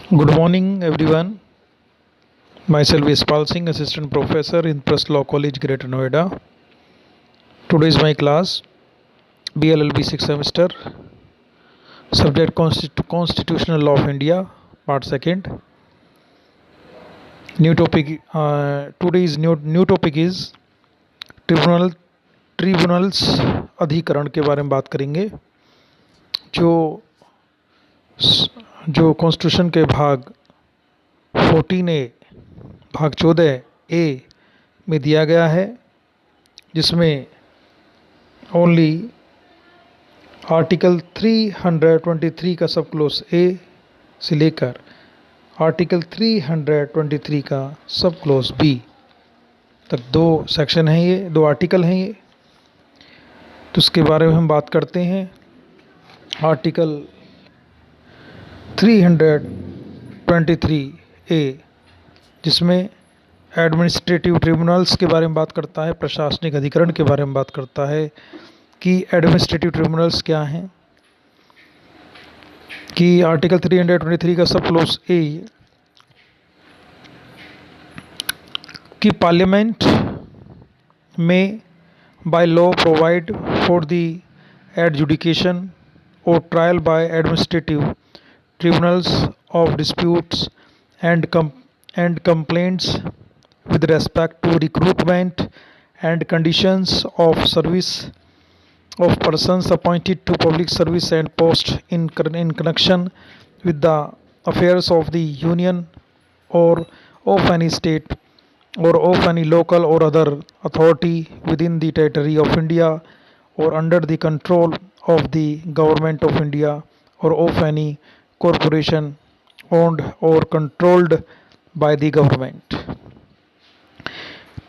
Good morning, everyone. Myself is Pal Singh, Assistant Professor in Press Law College, Greater Noida. Today is my class, BLLB 6th semester, subject Constitutional Law of India, Part 2nd. New topic. Today's new topic is tribunals अधिकरण के बारे में बात करेंगे जो जो constitution के भाग 14A भाग 14A में दिया गया है, जिसमें ओनली आर्टिकल 323 का सब क्लोज ए से लेकर आर्टिकल 323 का सब क्लोज बी तक दो सेक्शन हैं, ये दो आर्टिकल हैं ये। तो उसके बारे में हम बात करते हैं। आर्टिकल 323A जिसमें एडमिनिस्ट्रेटिव ट्रिब्यूनल्स के बारे में बात करता है, प्रशासनिक अधिकरण के बारे में बात करता है कि एडमिनिस्ट्रेटिव ट्रिब्यूनल्स क्या हैं। कि आर्टिकल 323 का सब क्लोज ए कि पार्लियामेंट में by law provide for the adjudication और trial by administrative tribunals of disputes and complaints with respect to recruitment and conditions of service of persons appointed to public service and posts in connection with the affairs of the union or of any state or of any local or other authority within the territory of India or under the control of the government of India or of any corporation owned or controlled by the government.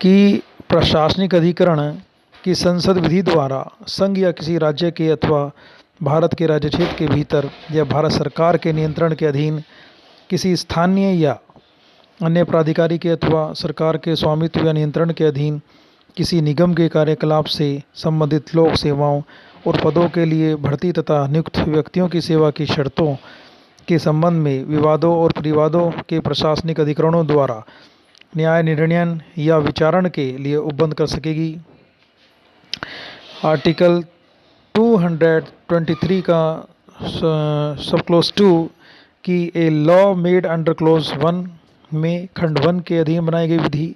कि प्रशासनिक अधिकरण की संसद विधि द्वारा संघ या किसी राज्य के अथवा भारत के राज्य क्षेत्र के भीतर या भारत सरकार के नियंत्रण के अधीन किसी स्थानीय या अन्य प्राधिकारी के अथवा सरकार के स्वामित्व या नियंत्रण के अधीन किसी निगम के कार्यकलाप से संबंधित लोक सेवाओं और पदों के लिए भर्ती तथा नियुक्त व्यक्तियों की सेवा की शर्तों के संबंध में विवादों और परिवादों के प्रशासनिक अधिकरणों द्वारा न्याय निर्णयन या विचारण के लिए उपबंध कर सकेगी। आर्टिकल 223 का सब क्लोज 2 की a law made under clause 1 में खंड 1 के अधीन बनाई गई विधि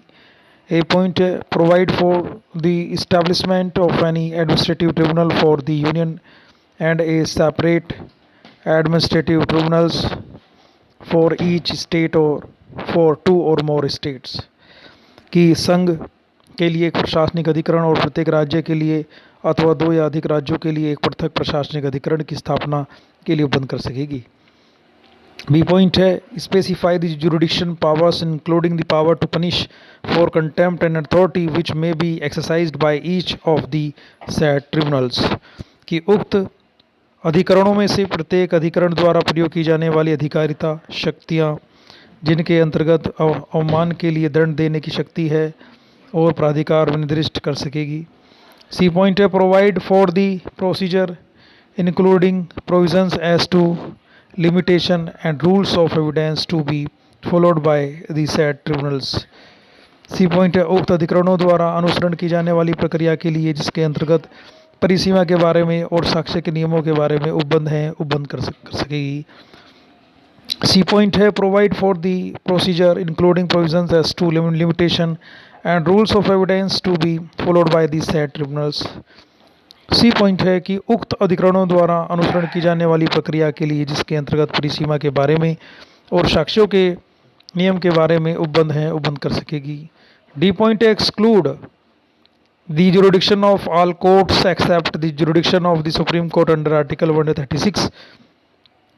A point provide for the establishment of any administrative tribunal for the union and a separate administrative tribunals for each state or for two or more states। कि संघ के लिए एक प्रशासनिक अधिकरण और प्रत्येक राज्य के लिए अथवा दो या अधिक राज्यों के लिए एक पृथक प्रशासनिक अधिकरण की स्थापना के लिए उपबंध कर सकेगी। बी पॉइंट है specify the jurisdiction powers including the power to punish for contempt and authority which may be exercised by each of the said tribunals. कि उक्त अधिकरणों में से प्रत्येक अधिकरण द्वारा प्रयोग की जाने वाली अधिकारिता शक्तियाँ जिनके अंतर्गत अवमान के लिए दंड देने की शक्ति है और प्राधिकार निर्दिष्ट कर सकेगी। सी पॉइंट है provide for the procedure including provisions as to limitation and rules of evidence to be followed by the said tribunals. C point है उक्त अधिकरणों द्वारा अनुसरण की जाने वाली प्रक्रिया के लिए जिसके अंतर्गत परिसीमा के बारे में और साक्ष्य के नियमों के बारे में उपबंध कर सकेगी। सी पॉइंट है provide for the procedure including provisions as to limitation and rules of evidence to be followed by the said tribunals. C point है कि उक्त अधिकरणों द्वारा अनुसरण की जाने वाली प्रक्रिया के लिए जिसके अंतर्गत परिसीमा के बारे में और साक्ष्यों के नियम के बारे में उपबंध कर सकेगी। डी पॉइंट है exclude the jurisdiction of all courts except the jurisdiction of the Supreme Court under Article 136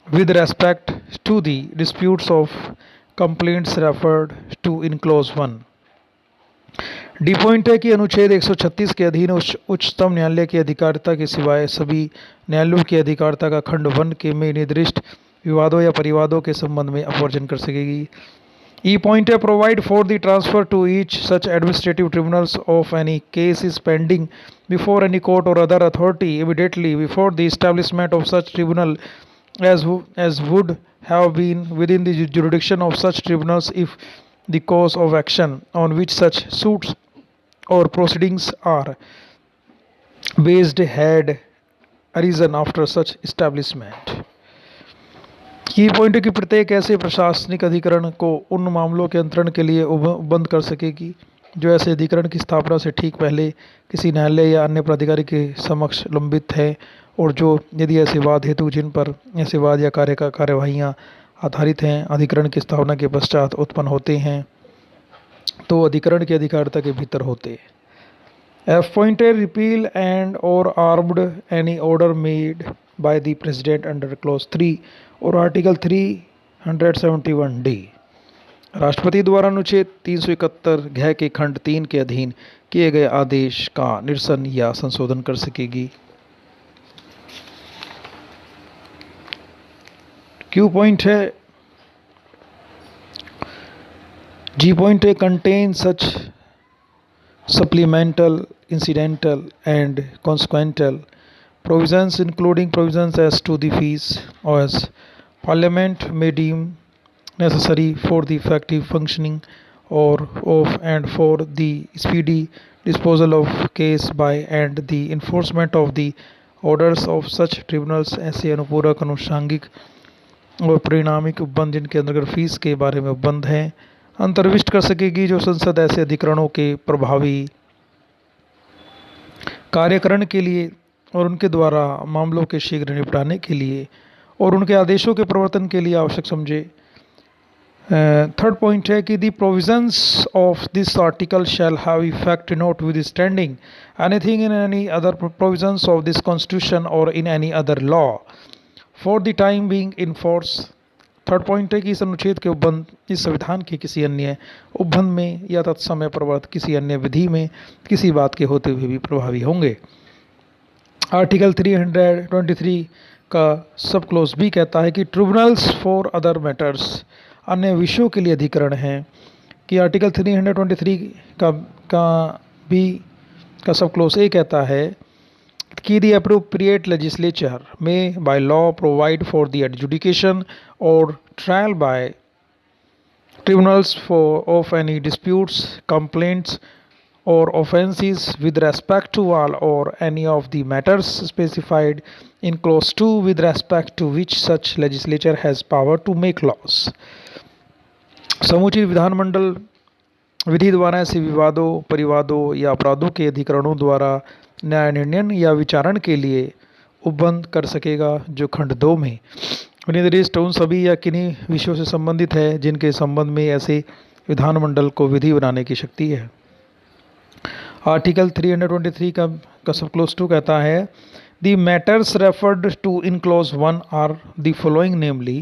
with respect to the disputes of complaints referred to in clause 1। D point है कि अनुच्छेद 136 के अधीन उच्चतम न्यायालय की अधिकारिता के सिवाय सभी न्यायालयों की अधिकारिता का खंड 1 के में निर्दिष्ट विवादों या परिवादों के संबंध में अपवर्जन कर सकेगी। E point है provide for the transfer to each such administrative tribunals of any case is pending before any court or other authority immediately before the establishment of such tribunal as would have been within the jurisdiction of such tribunals if the cause of action on which such suits or proceedings are based had arisen after such establishment. की point है कि प्रत्येक ऐसे प्रशासनिक अधिकरण को उन मामलों के अंतरण के लिए उपबंध कर सकेगी जो ऐसे अधिकरण की स्थापना से ठीक पहले किसी न्यायालय या अन्य प्राधिकारी के समक्ष लंबित है, और जो यदि ऐसे वाद हेतु जिन पर ऐसे वाद या कार्यवाहियाँ आधारित हैं अधिकरण की स्थापना के पश्चात उत्पन्न होते हैं तो अधिकरण की अधिकारिता के भीतर होते। F point A, repeal and or armed any order made by the president under clause 3 और आर्टिकल 371D। राष्ट्रपति द्वारा अनुच्छेद 371 घ के खंड 3 के अधीन किए गए आदेश का निरसन या संशोधन कर सकेगी। Q point है G point A, contain such supplemental, incidental and consequential provisions including provisions as to the fees as Parliament may deem necessary for the effective functioning or of and for the speedy disposal of case by and the enforcement of the orders of such tribunals। ऐसे अनुपूरक अनुषांगिक और परिणामिक उपबंध जिनके अंतर्गत fees के बारे में उपबंध हैं अंतर्विष्ट कर सकेगी जो संसद ऐसे अधिकरणों के प्रभावी कार्यकरण के लिए और उनके द्वारा मामलों के शीघ्र निपटाने के लिए और उनके आदेशों के प्रवर्तन के लिए आवश्यक समझे। थर्ड पॉइंट है कि the provisions of this article shall have effect notwithstanding anything in any other provisions of this constitution और in any other law for the time being in force. Third point है कि इस अनुच्छेद के उपबंध इस संविधान के किसी अन्य उपबंध में या तत्समय प्रवर्त किसी अन्य विधि में किसी बात के होते हुए भी प्रभावी होंगे। आर्टिकल 323 का सब क्लोज भी कहता है कि ट्रिब्यूनल्स फॉर अदर मैटर्स अन्य विषयों के लिए अधिकरण हैं। कि आर्टिकल 323 का सब क्लोज ए कहता है कि the appropriate legislature may by law provide for the adjudication or trial by tribunals of any disputes, complaints or offences with respect to all or any of the matters specified in clause 2 with respect to which such legislature has power to make laws। समुचित विधानमंडल विधि द्वारा ऐसे विवादों, परिवादों या अपराधों के अधिकरणों द्वारा न्याय निर्णय या विचारण के लिए उपबंध कर सकेगा जो खंड 2 में निर्दिष्ट उन सभी या किन्हीं विषयों से संबंधित है जिनके संबंध में ऐसे विधानमंडल को विधि बनाने की शक्ति है। आर्टिकल 323 का सब क्लोज 2 कहता है the matters referred to in clause 1 are the following namely.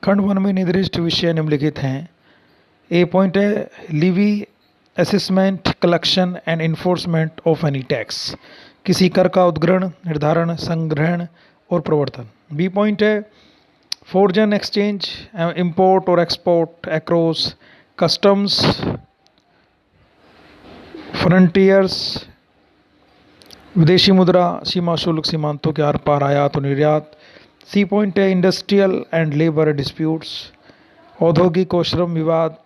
खंड 1 में निर्दिष्ट विषय निम्नलिखित हैं। ए पॉइंट है levy assessment, collection and enforcement of any tax किसी कर का उद्ग्रहण, निर्धारण, संग्रहण और प्रवर्तन। बी पॉइंट है फॉरेन एक्सचेंज, इंपोर्ट और एक्सपोर्ट अक्रॉस कस्टम्स, फ्रंटियर्स, विदेशी मुद्रा, सीमा शुल्क, सीमांतों के आर पार आयात और निर्यात। सी पॉइंट है इंडस्ट्रियल एंड लेबर डिस्प्यूट्स, औद्योगिक और श्रम विवाद।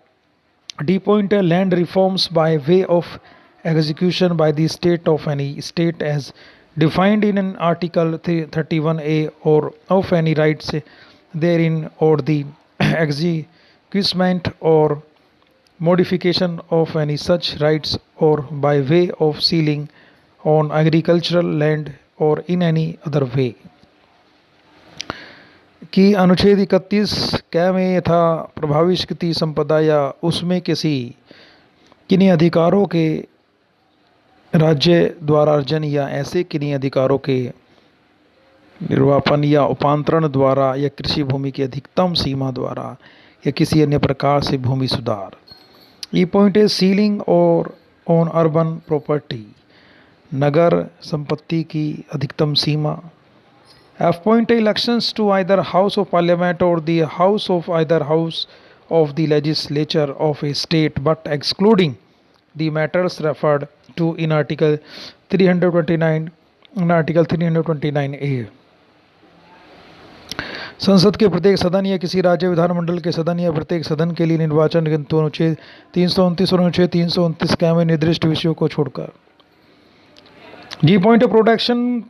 डी पॉइंट है land reforms by way of execution by the state of any state as defined in an article 31A or of any rights therein or the एग्जीक्यूशमेंट और modification of any such rights or by way of sealing on agricultural land or in any other way। कि अनुच्छेद 31 क में यथा प्रभावी स्वीकृति संपदा या उसमें किसी किन्हीं अधिकारों के राज्य द्वारा अर्जन या ऐसे किन्हीं अधिकारों के निर्वापन या उपांतरण द्वारा या कृषि भूमि की अधिकतम सीमा द्वारा या किसी अन्य प्रकार से भूमि सुधार। ई पॉइंट है सीलिंग और ऑन अर्बन प्रॉपर्टी नगर संपत्ति की अधिकतम सीमा। एफ पॉइंट है elections to either house of parliament और the house of either house of the legislature of a state but excluding the matters referred to in article 329 A। संसद के प्रत्येक सदन या किसी राज्य विधानमंडल के सदन या प्रत्येक सदन के लिए निर्वाचन किंतु अनुच्छेद 329 और अनुच्छेद 329 के में निर्दिष्ट विषयों को छोड़कर। G point of production,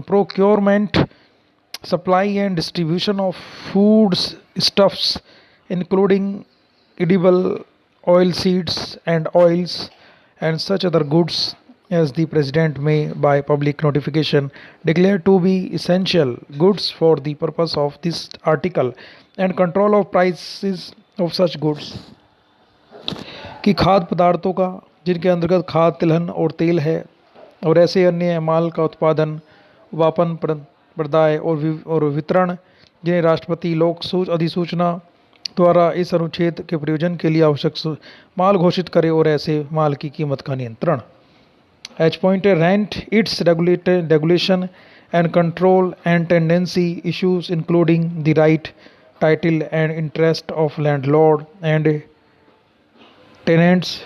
procurement, supply and distribution of foods, stuffs, including edible oilseeds and oils and such other goods as the President may by public notification declare to be essential goods for the purpose of this article and control of prices of such goods। कि खाद्य पदार्थों का जिनके अंतर्गत खाद, तिलहन और तेल है और ऐसे अन्य माल का उत्पादन, वापन, प्रदाय और वितरण जिन्हें राष्ट्रपति लोक अधिसूचना द्वारा इस अनुच्छेद के प्रयोजन के लिए आवश्यक माल घोषित करे और ऐसे माल की कीमत का नियंत्रण। एच पॉइंट है rent, it's regulation and control and tendency issues including the right, title and interest of landlord and tenants.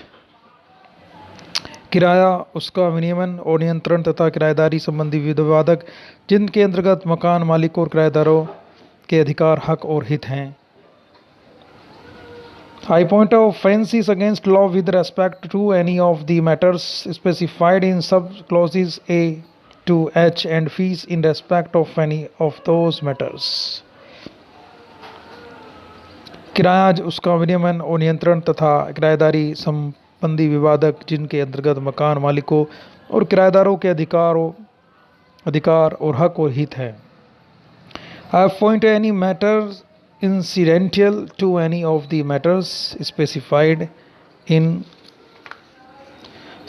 किराया, उसका विनियमन और नियंत्रण तथा किराएदारी संबंधी विवादक जिनके अंतर्गत मकान मालिकों और किराएदारों के अधिकार, हक और हित हैं। I point of offences against law with respect to any of the matters specified in sub clauses A to H and fees in respect of any of those matters। किराया, उसका विनियमन और नियंत्रण तथा किराएदारी संबंधी विवादक जिनके अंतर्गत मकान मालिकों और किराएदारों के अधिकार और हक और हित है। I point any matters incidental to any of the matters specified in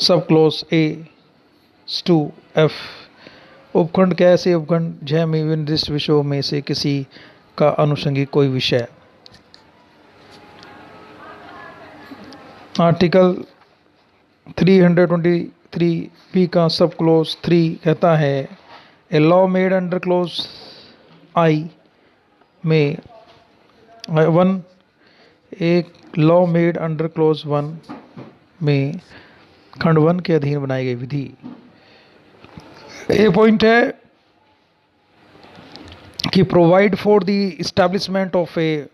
subclause A to F। उपखंड क से उपखंड झ में निर्दिष्ट विषयों में से किसी का अनुषंगिक कोई विषय। आर्टिकल 323 का सब क्लोज 3 कहता है a law made under clause I में 1, एक लॉ मेड अंडर क्लोज 1 में खंड 1 के अधीन बनाई गई विधि। ए पॉइंट है कि provide for the establishment of a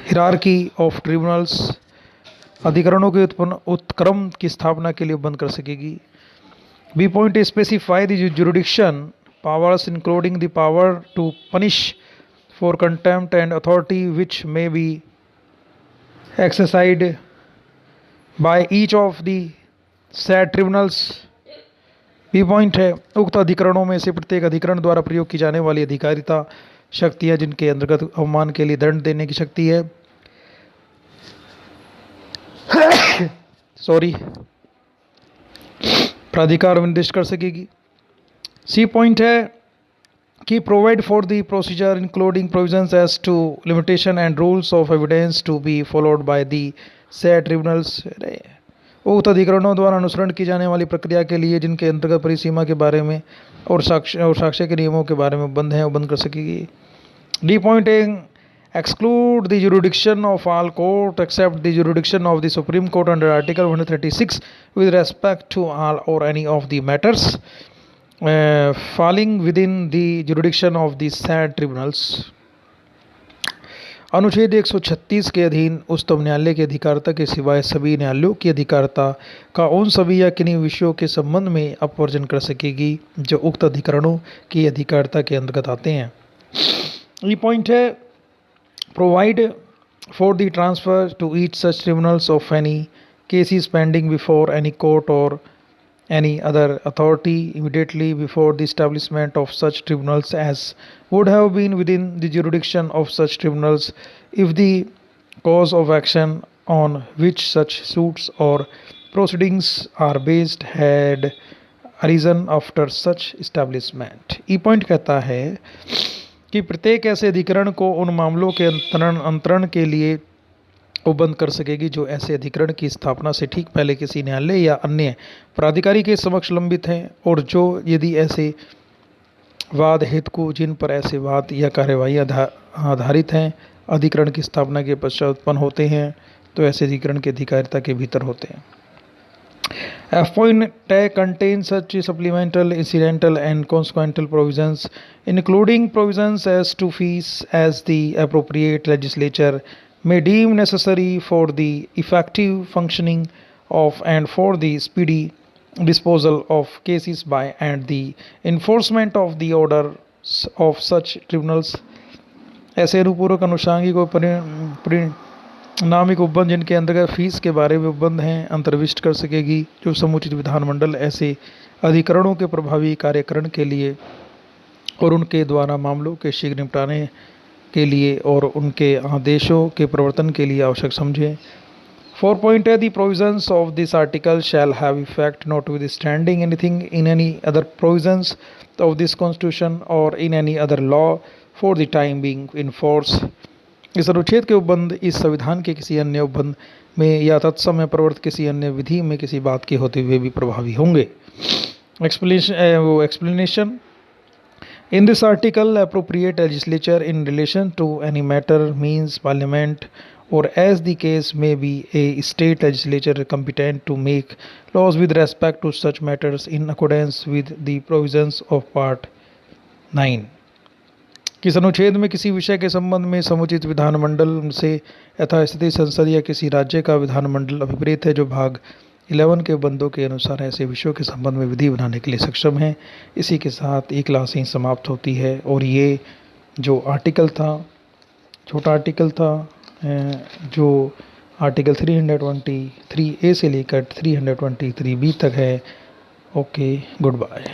hierarchy of tribunals, अधिकरणों के उत्क्रम की स्थापना के लिए बंद कर सकेगी। B point specify the jurisdiction powers including the power to punish for contempt and authority which may be exercised by each of the said tribunals। B point है उक्त अधिकरणों में से प्रत्येक अधिकरण द्वारा प्रयोग की जाने वाली अधिकारिता शक्तियां जिनके अंतर्गत अवमान के लिए दंड देने की शक्ति है प्राधिकार निर्दिष्ट कर सकेगी। सी पॉइंट है कि provide for the procedure including provisions as to limitation and rules of evidence to be followed by the said tribunals. उक्त अधिकरणों द्वारा अनुसरण की जाने वाली प्रक्रिया के लिए जिनके अंतर्गत परिसीमा के बारे में और साक्ष्य के नियमों के बारे में बंद है और बंद कर सकेगी। D point exclude the jurisdiction of all court except the jurisdiction of the Supreme Court under Article 136 with respect to all or any of the matters falling within the jurisdiction of the said tribunals। अनुच्छेद 136 के अधीन उच्चतम न्यायालय की अधिकारिता के सिवाय सभी न्यायालयों की अधिकारिता का उन सभी या किन्हीं विषयों के संबंध में अपवर्जन कर सकेगी जो उक्त अधिकरणों की अधिकारिता के अंतर्गत आते हैं। ये पॉइंट है provide for the transfer to each such tribunals of any cases pending before any court or any other authority immediately before the establishment of such tribunals as would have been within the jurisdiction of such tribunals if the cause of action on which such suits or proceedings are based had arisen after such establishment। E point कहता है कि प्रत्येक ऐसे अधिकरण को उन मामलों के अंतरण के लिए वो बंद कर सकेगी जो ऐसे अधिकरण की स्थापना से ठीक पहले किसी न्यायालय या अन्य प्राधिकारी के समक्ष लंबित हैं और जो यदि ऐसे वाद हेतु जिन पर ऐसे वाद या कार्यवाही आधारित हैं अधिकरण की स्थापना के पश्चात उत्पन्न होते हैं तो ऐसे अधिकरण की अधिकारिता के भीतर होते हैं। F point tag contains such supplemental, incidental, and consequential provisions, including provisions as to fees as the appropriate legislature may deem necessary for the effective functioning of and for the speedy disposal of cases by and the enforcement of the orders of such tribunals. ऐसे अनुपूरक अनुषांगिक और नामिक उपबंध जिनके अंतर्गत fees के बारे में उपबंध हैं अंतर्विष्ट कर सकेगी जो समुचित विधानमंडल ऐसे अधिकरणों के प्रभावी कार्यकरण के लिए और उनके द्वारा मामलों के शीघ्र निपटाने के लिए और उनके आदेशों के प्रवर्तन के लिए आवश्यक समझें। 4 point है, the provisions of this article shall have effect notwithstanding anything in any other provisions of this constitution or in any other law for the time being in force। इस अनुच्छेद के उपबंध इस संविधान के किसी अन्य उपबंध में या तत्समय प्रवर्तित किसी अन्य विधि में किसी बात के होते हुए भी प्रभावी होंगे। Explanation in this article appropriate legislature in relation to any matter means parliament or as the case may be a state legislature competent to make laws with respect to such matters in accordance with the provisions of part 9। किस अनुच्छेद में किसी विषय के संबंध में समुचित विधानमंडल से यथास्थिति संसद या किसी राज्य का विधानमंडल अभिप्रेत है जो भाग 11 के बंदों के अनुसार ऐसे विषयों के संबंध में विधि बनाने के लिए सक्षम है। इसी के साथ ये क्लास ही समाप्त होती है और ये जो आर्टिकल था छोटा आर्टिकल था जो आर्टिकल 323A से लेकर 323B तक है। Okay, good bye.